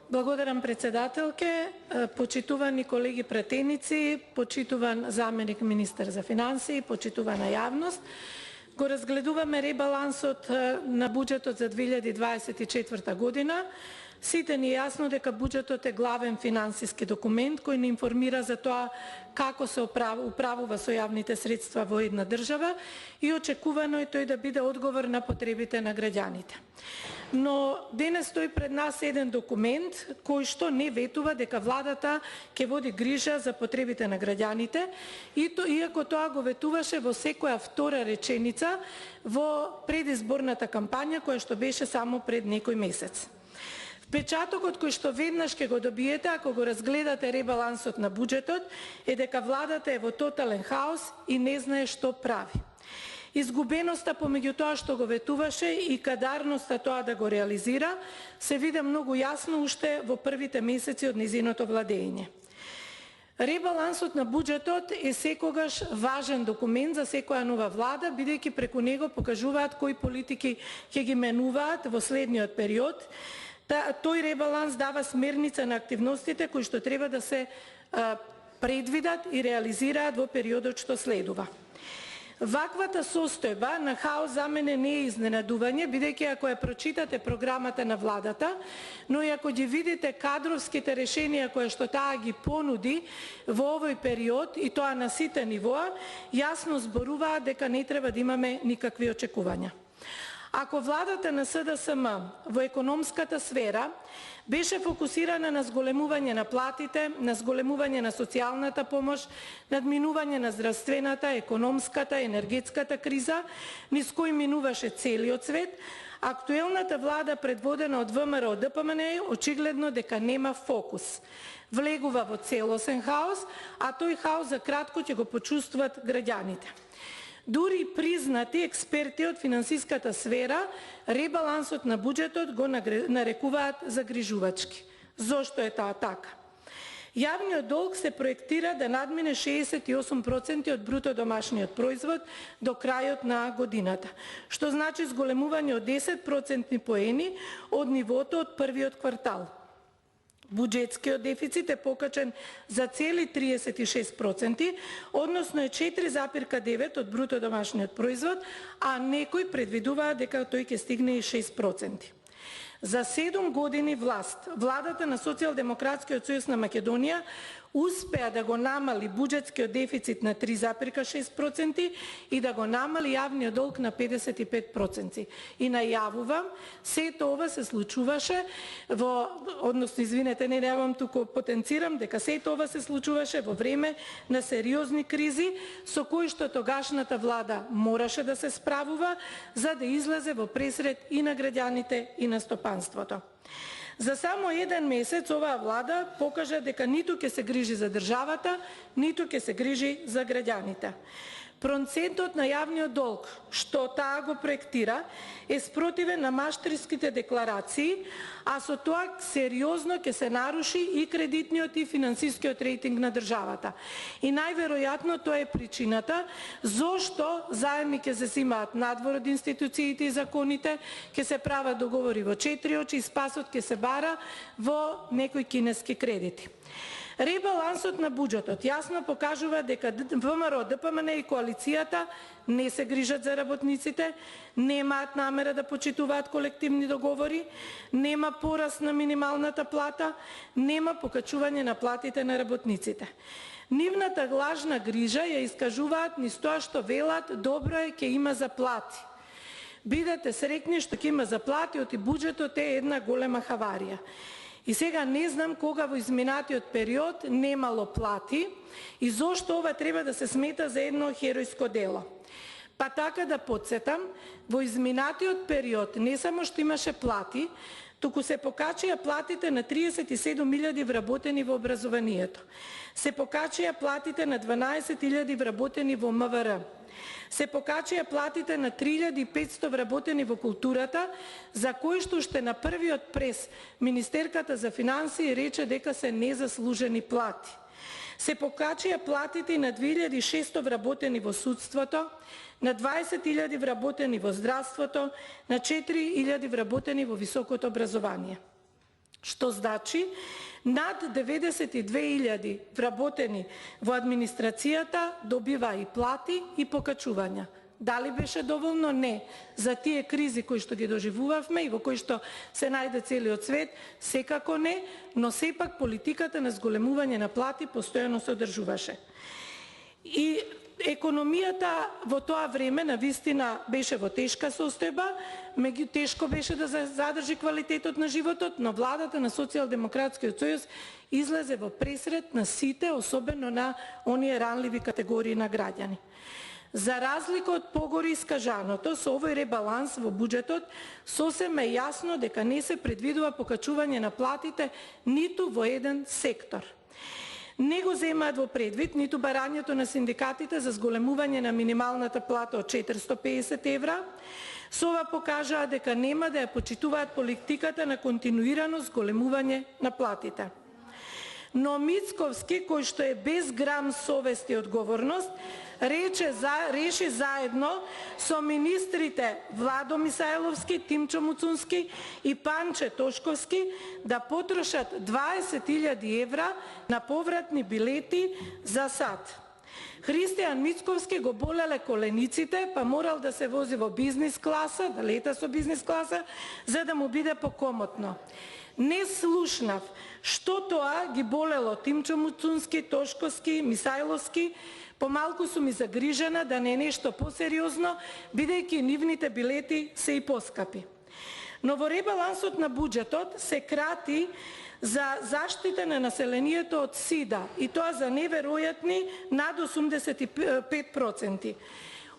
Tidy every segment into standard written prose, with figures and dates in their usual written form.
Благодарам председателке, почитувани колеги пратеници, почитуван заменик министер за финансии, почитувана јавност. Го разгледуваме ребалансот на буџетот за 2024 година. Сите ни е јасно дека буџетот е главен финансиски документ кој ни информира за тоа како се управува со јавните средства во една држава и очекувано е тој да биде одговор на потребите на граѓаните. Но денес стои пред нас еден документ кој што не ветува дека владата ќе води грижа за потребите на граѓаните, иако тоа го ветуваше во секоја втора реченица во предизборната кампања која што беше само пред некој месец. Впечатокот кој што веднаш ќе го добиете ако го разгледате ребалансот на буџетот е дека владата е во тотален хаос и не знае што прави. Изгубеноста помеѓу тоа што го ветуваше и кадарноста тоа да го реализира се виде многу јасно уште во првите месеци од низиното владење. Ребалансот на буџетот е секогаш важен документ за секоја нова влада, бидејќи преку него покажуваат кои политики ќе ги менуваат во следниот период. Тој ребаланс дава смерница на активностите кои што треба да се предвидат и реализираат во периодот што следува. Ваквата состојба на хаос за мене не е изненадување, бидејќи ако ја прочитате програмата на владата, но и ако ги видите кадровските решенија кои што таа ги понуди во овој период и тоа на сите нивоа, јасно зборуваат дека не треба да имаме никакви очекувања. Ако владата на СДСМ во економската сфера беше фокусирана на зголемување на платите, на зголемување на социјалната помош, надминување на здравствената, економската, енергетската криза, низ кој минуваше целиот свет, актуелната влада предводена од ВМРО ДПМН очигледно дека нема фокус. Влегува во целосен хаос, а тој хаос за кратко ќе го почувствуваат граѓаните. Дури признати експерти од финансиската сфера, ребалансот на буџетот го нарекуваат загрижувачки. Зошто е таа така? Јавниот долг се проектира да надмине 68% од бруто домашниот производ до крајот на годината, што значи зголемување од 10% поени од нивото од првиот квартал. Буџетскиот дефицит е покачен за цели 36%, односно е 4,9 од бруто домашниот производ, а некои предвидуваат дека тој ќе стигне и 6%. За 7 години владата на Социјалдемократскиот сојуз на Македонија успеа да го намали буџетскиот дефицит на 3,6% и да го намали јавниот долг на 55%. И најавувам, сето ова се случуваше не немам туку потенцирам дека сето ова се случуваше во време на сериозни кризи со кои што тогашната влада мораше да се справува за да излезе во пресред и на граѓаните и на стопанството. За само еден месец оваа влада покажа дека ниту ќе се грижи за државата, ниту ќе се грижи за граѓаните. Процентот на јавниот долг, што таа го проектира, е спротивен на маштриските декларации, а со тоа сериозно ќе се наруши и кредитниот и финансискиот рейтинг на државата. И најверојатно тоа е причината зошто заеми ќе се земаат надвор од институциите и законите, ќе се прават договори во 4 очи и спасот ќе се бара во некои кинески кредити. Ребалансот на буџетот јасно покажува дека ВМРО, ДПМН и коалицијата не се грижат за работниците, немаат намера да почитуваат колективни договори, нема пораст на минималната плата, нема покачување на платите на работниците. Нивната лажна грижа ја искажуваат низ тоа што велат добро е ќе има заплати. Бидете среќни што ќе има заплати, оти буџетот е една голема хаварија. И сега не знам кога во изминатиот период немало плати и зошто ова треба да се смета за едно херојско дело. Па така да подсетам, во изминатиот период не само што имаше плати, туку се покачија платите на 37.000 вработени во образованието. Се покачија платите на 12.000 вработени во МВР. Се покачија платите на 3.500 вработени во културата, за кои што уште на првиот прес Министерката за финансии рече дека се незаслужени плати. Се покачија платите на 2.600 вработени во судството, на 20.000 вработени во здравството, на 4.000 вработени во високото образование. што значи над 92.000 вработени во администрацијата добива и плати и покачувања. Дали беше доволно? Не. За тие кризи кои што ги доживувавме и во кои што се најде целиот свет, секако не, но сепак политиката на зголемување на плати постојано се одржуваше. И економијата во тоа време навистина беше во тешка состојба, тешко беше да задржи квалитетот на животот, но владата на Социјалдемократскиот сојуз излезе во пресред на сите, особено на оние ранливи категории на граѓани. За разлика од погори искажаното, со овој ребаланс во буџетот сосема е јасно дека не се предвидува покачување на платите ниту во еден сектор. Не го земаат во предвид ниту барањето на синдикатите за зголемување на минималната плата од 450 евра. Со ова покажаа дека нема да ја почитуваат политиката на континуирано зголемување на платите. Но Мицковски, кој што е без грам совест и одговорност, реши заедно со министрите Владо Мисајловски, Тимчо Муцунски и Панче Тошковски да потрошат 20.000 евра на повратни билети за сад. Христијан Мицковски го болеле колениците, па морал да се вози во бизнис класа, да лета со бизнис класа, за да му биде покомотно. Не слушнав што тоа ги болело Тимчо Муцунски, Тошковски, Мисајловски. Помалку сум и загрижена да не е нешто посериозно, бидејќи нивните билети се и поскапи. Но во ребалансот на буџетот се крати за заштита на населението од СИДА, и тоа за неверојатни над 85%.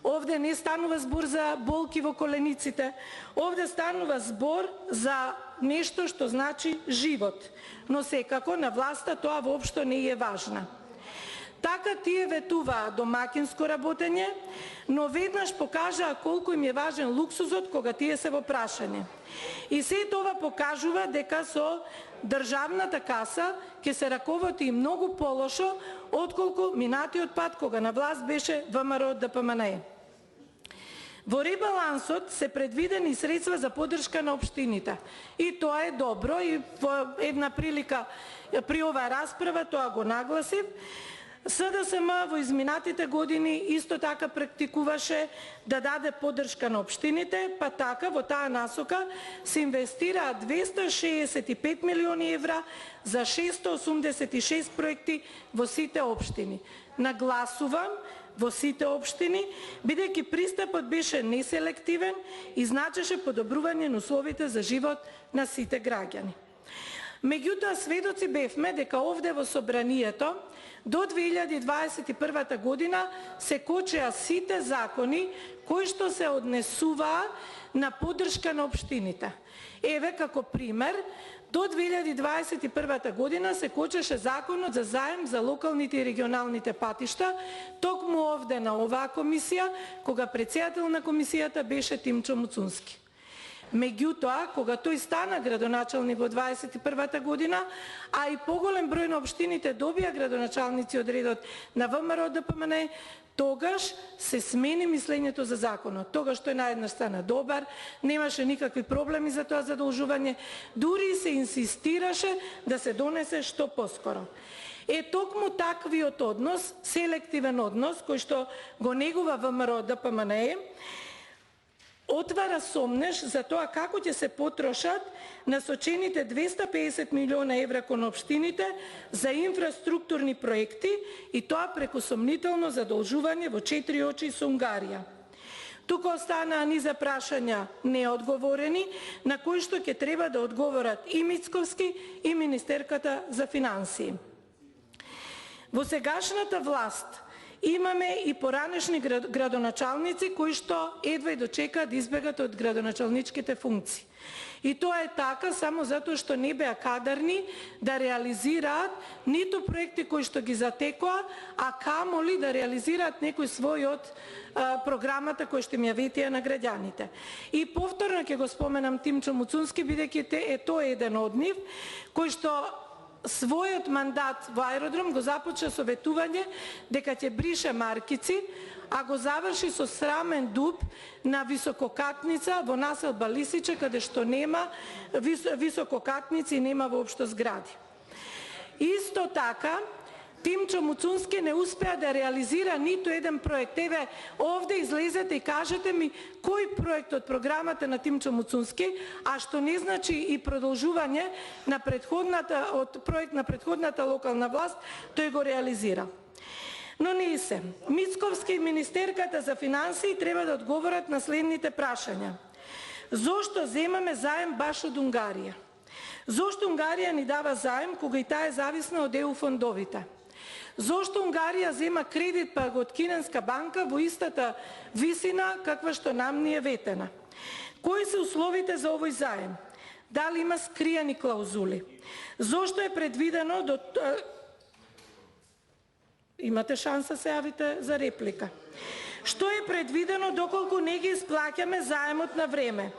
Овде не станува збор за болки во колениците, овде станува збор за нешто што значи живот, но секако на власта тоа воопшто не е важна. Така тие ветуваа домаќинско работење, но веднаш покажаа колку им е важен луксузот кога тие се во прашање. И се тоа покажува дека со државната каса ќе се раководи многу полошо отколку минатиот пат кога на власт беше ВМРО ДПМНЕ. Во ребалансот се предвидени средства за поддршка на општините. И тоа е добро и во една прилика при оваа расправа тоа го нагласив. СДСМ во изминатите години исто така практикуваше да даде поддршка на општините, па така во таа насока се инвестираа 265 милиони евра за 686 проекти во сите општини. Нагласувам, во сите општини, бидејќи пристапот беше неселективен и значеше подобрување на условите за живот на сите граѓани. Меѓутоа, сведоци бевме дека овде во собранието до 2021 година се кочеа сите закони кои што се однесуваа на поддршка на општините. Еве како пример, до 2021 година се кочеше законот за заем за локалните и регионалните патишта, токму овде на оваа комисија, кога председател на комисијата беше Тимчо Муцунски. Меѓутоа, кога тој стана градоначалник во 2021 година, а и поголем број на општините добија градоначалници од редот на ВМРО ДПМНЕ, тогаш се смени мислењето за законот. Тогаш тој наеднаш стана добар, немаше никакви проблеми за тоа задолжување, дури се инсистираше да се донесе што поскоро. Токму таквиот однос, селективен однос, кој што го негува ВМРО ДПМНЕ, отвара сомнеш за тоа како ќе се потрошат насочените 250 милиона евра кон општините за инфраструктурни проекти, и тоа преку сомнително задолжување во 4 очи со Унгарија. Тука останаа низа прашања неодговорени, на кои што ќе треба да одговорат и Мицковски и Министерката за финансии. Во сегашната власт имаме и поранешни градоначалници кои што едва и дочекаат да избегат од градоначалничките функции. И тоа е така само затоа што не беа кадарни да реализираат ниту проекти кои што ги затекоа, а камоли да реализираат некој свој од програмата кој што им ја ветија на граѓаните. И повторно ќе го споменам Тимчо Муцунски, бидејќи е тој еден од нив, кој што својот мандат во аеродром го започна со ветување дека ќе брише маркици, а го заврши со срамен дуб на висококатница во населба Лисиче, каде што нема висококатници и нема воопшто згради. Исто така, Тимчо Муцунски не успеа да реализира ниту еден проект. Еве, овде излезете и кажете ми кој проект од програмата на Тимчо Муцунски, а што не значи и продолжување на од проект на претходната локална власт, тој го реализира. Но не се. Мицковски и Министерката за финансии треба да одговорат на следните прашања. Зошто земаме заем баш од Унгарија? Зошто Унгарија ни дава заем кога и таа е зависна од ЕУ фондовите? Зошто Унгарија зема кредит пак од кинеска банка во истата висина каква што нам ни е ветена? Кои се условите за овој заем? Дали има скриени клаузули? Зошто е предвидено до... Имате шанса се јавите за реплика. Што е предвидено доколку не ги исплаќаме заемот на време?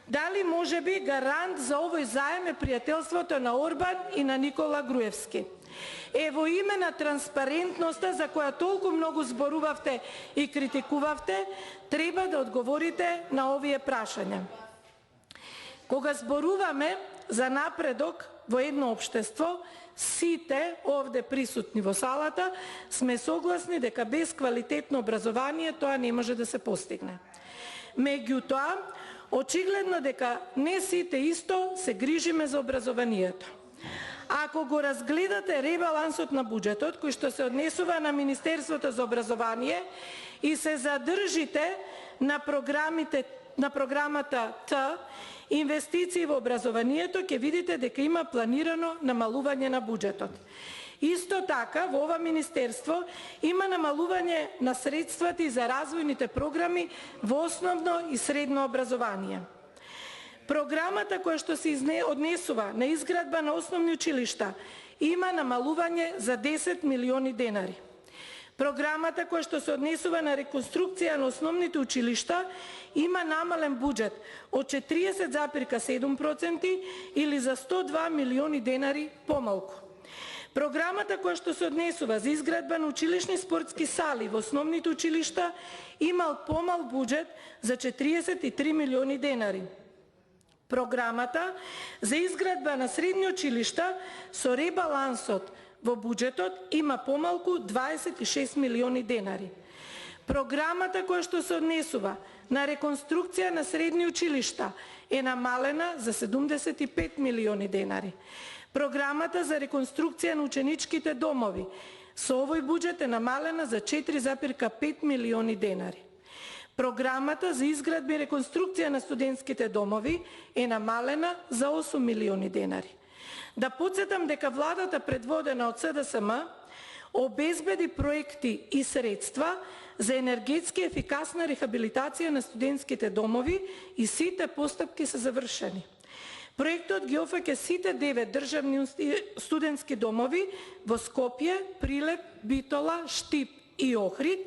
Дали може би гарант за овој заем е пријателството на Орбан и на Никола Груевски? Во име на транспарентноста за која толку многу зборувавте и критикувавте, треба да одговорите на овие прашања. Кога зборуваме за напредок во едно општество, сите овде присутни во салата сме согласни дека без квалитетно образование тоа не може да се постигне. Меѓутоа, очигледно дека не сите исто се грижиме за образованието. Ако го разгледате ребалансот на буџетот, кој што се однесува на Министерството за образование и се задржите на програмата Т, инвестиции во образованието, ќе видите дека има планирано намалување на буџетот. Исто така, во ова министерство има намалување на средствата и за развојните програми во основно и средно образование. Програмата која што се однесува на изградба на основни училишта има намалување за 10 милиони денари. Програмата која што се однесува на реконструкција на основните училишта има намален буџет од 40,7% или за 102 милиони денари помалку. Програмата која што се однесува за изградба на училишни спортски сали во основните училишта имал помал буџет за 43 милиони денари. Програмата за изградба на средни училишта со ребалансот во буџетот има помалку 26 милиони денари. Програмата која што се однесува на реконструкција на средни училишта е намалена за 75 милиони денари. Програмата за реконструкција на ученичките домови со овој буџет е намалена за 4,5 милиони денари. Програмата за изградба и реконструкција на студентските домови е намалена за 8 милиони денари. Да подсетам дека владата предводена од СДСМ обезбеди проекти и средства за енергетски ефикасна рехабилитација на студентските домови и сите постапки се завршени. Проектот ги офаќа сите 9 државни студентски домови во Скопје, Прилеп, Битола, Штип и Охрид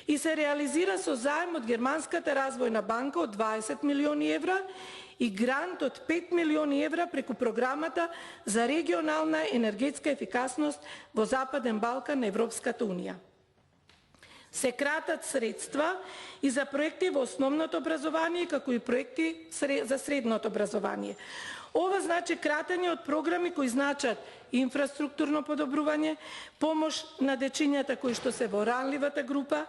и се реализира со заем од Германската развојна банка од 20 милиони евра и грант од 5 милиони евра преку програмата за регионална енергетска ефикасност во Западен Балкан на Европската унија. Се кратат средства и за проекти во основното образование, како и проекти за средното образование. Ова значи кратење од програми кои значат инфраструктурно подобрување, помош на дечињата кои што се во ранливата група,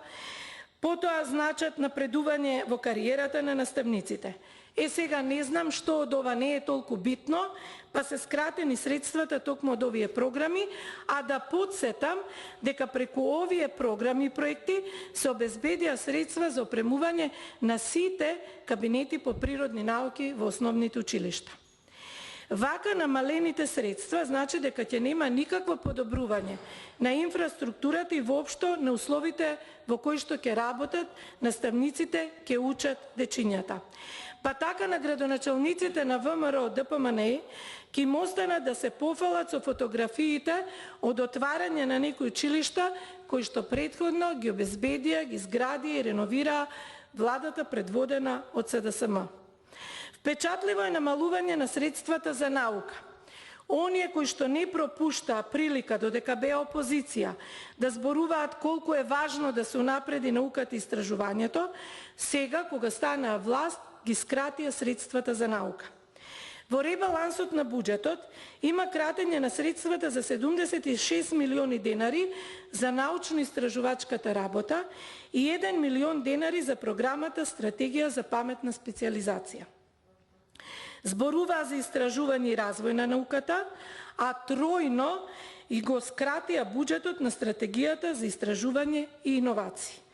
потоа значат напредување во кариерата на наставниците. Сега не знам што од ова не е толку битно, па се скратени средствата токму од овие програми, а да подсетам дека преку овие програми и проекти се обезбедија средства за опремување на сите кабинети по природни науки во основните училишта. Вака намалените средства значи дека ќе нема никакво подобрување на инфраструктурата и воопшто на условите во кои што ќе работат наставниците, ќе учат дечињата. Па така на градоначалниците на ВМРО ДПМНЕ ќе им останат да се пофалат со фотографиите од отварање на некои училишта кои што претходно ги обезбедија, ги изградија и реновираа владата предводена од СДСМ. Впечатливо е намалување на средствата за наука. Оние кои што не пропуштаа прилика додека беа опозиција да зборуваат колку е важно да се унапреди науката и истражувањето, сега кога станаа власт ги скратија средствата за наука. Во ребалансот на буџетот има кратење на средствата за 76 милиони денари за научно-истражувачката работа и 1 милион денари за програмата Стратегија за паметна специализација. Зборуваа за истражување и развој на науката, а тројно и го скратија буџетот на стратегијата за истражување и иновации.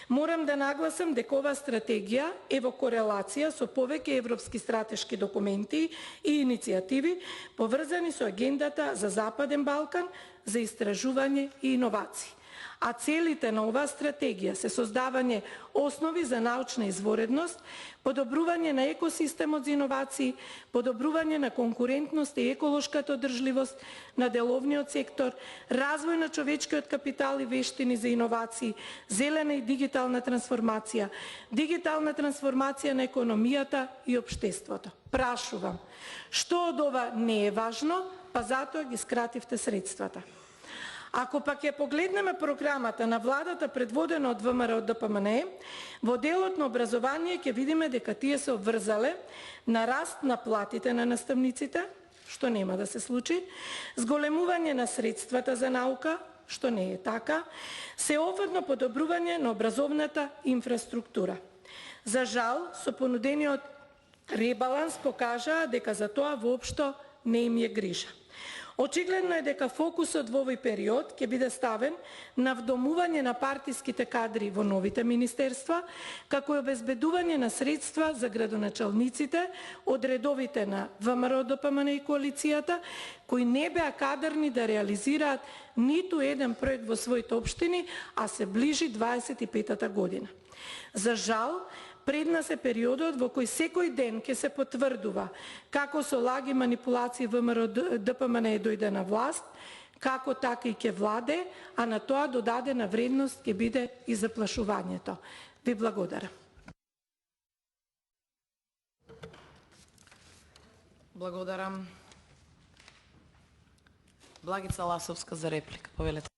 Морам да нагласам дека оваа стратегија е во корелација со повеќе европски стратешки документи и иницијативи поврзани со агендата за Западен Балкан за истражување и иновации. А целите на оваа стратегија се создавање основи за научна изворедност, подобрување на екосистемот за иновации, подобрување на конкурентност и еколошката одржливост на деловниот сектор, развој на човечкиот капитал и вештини за иновации, зелена и дигитална трансформација на економијата и општеството. Прашувам, што од ова не е важно, па затоа ги скративте средствата? Ако пак ја погледнеме програмата на владата предводена од ВМРО ДПМНЕ, во делот на образование ќе видиме дека тие се обврзале на раст на платите на наставниците, што нема да се случи, зголемување на средствата за наука, што не е така, сеопфатно подобрување на образовната инфраструктура. За жал, со понудениот ребаланс покажаа дека за тоа воопшто не им е грижа. Очигледно е дека фокусот во овој период ќе биде ставен на вдомување на партиските кадри во новите министерства, како и обезбедување на средства за градоначалниците од редовите на ВМРО ДПМН и коалицијата, кои не беа кадарни да реализираат ниту еден проект во своите општини, а се ближи 25-та година. За жал, пред нас е периодот во кој секој ден ќе се потврдува како со лаги манипулации ВМРО ДПМН дојде на власт, како така и ќе владе, а на тоа додадена вредност ќе биде и заплашувањето. Ви благодарам. Благодарам. Благица Ласовска за реплика. Повелете.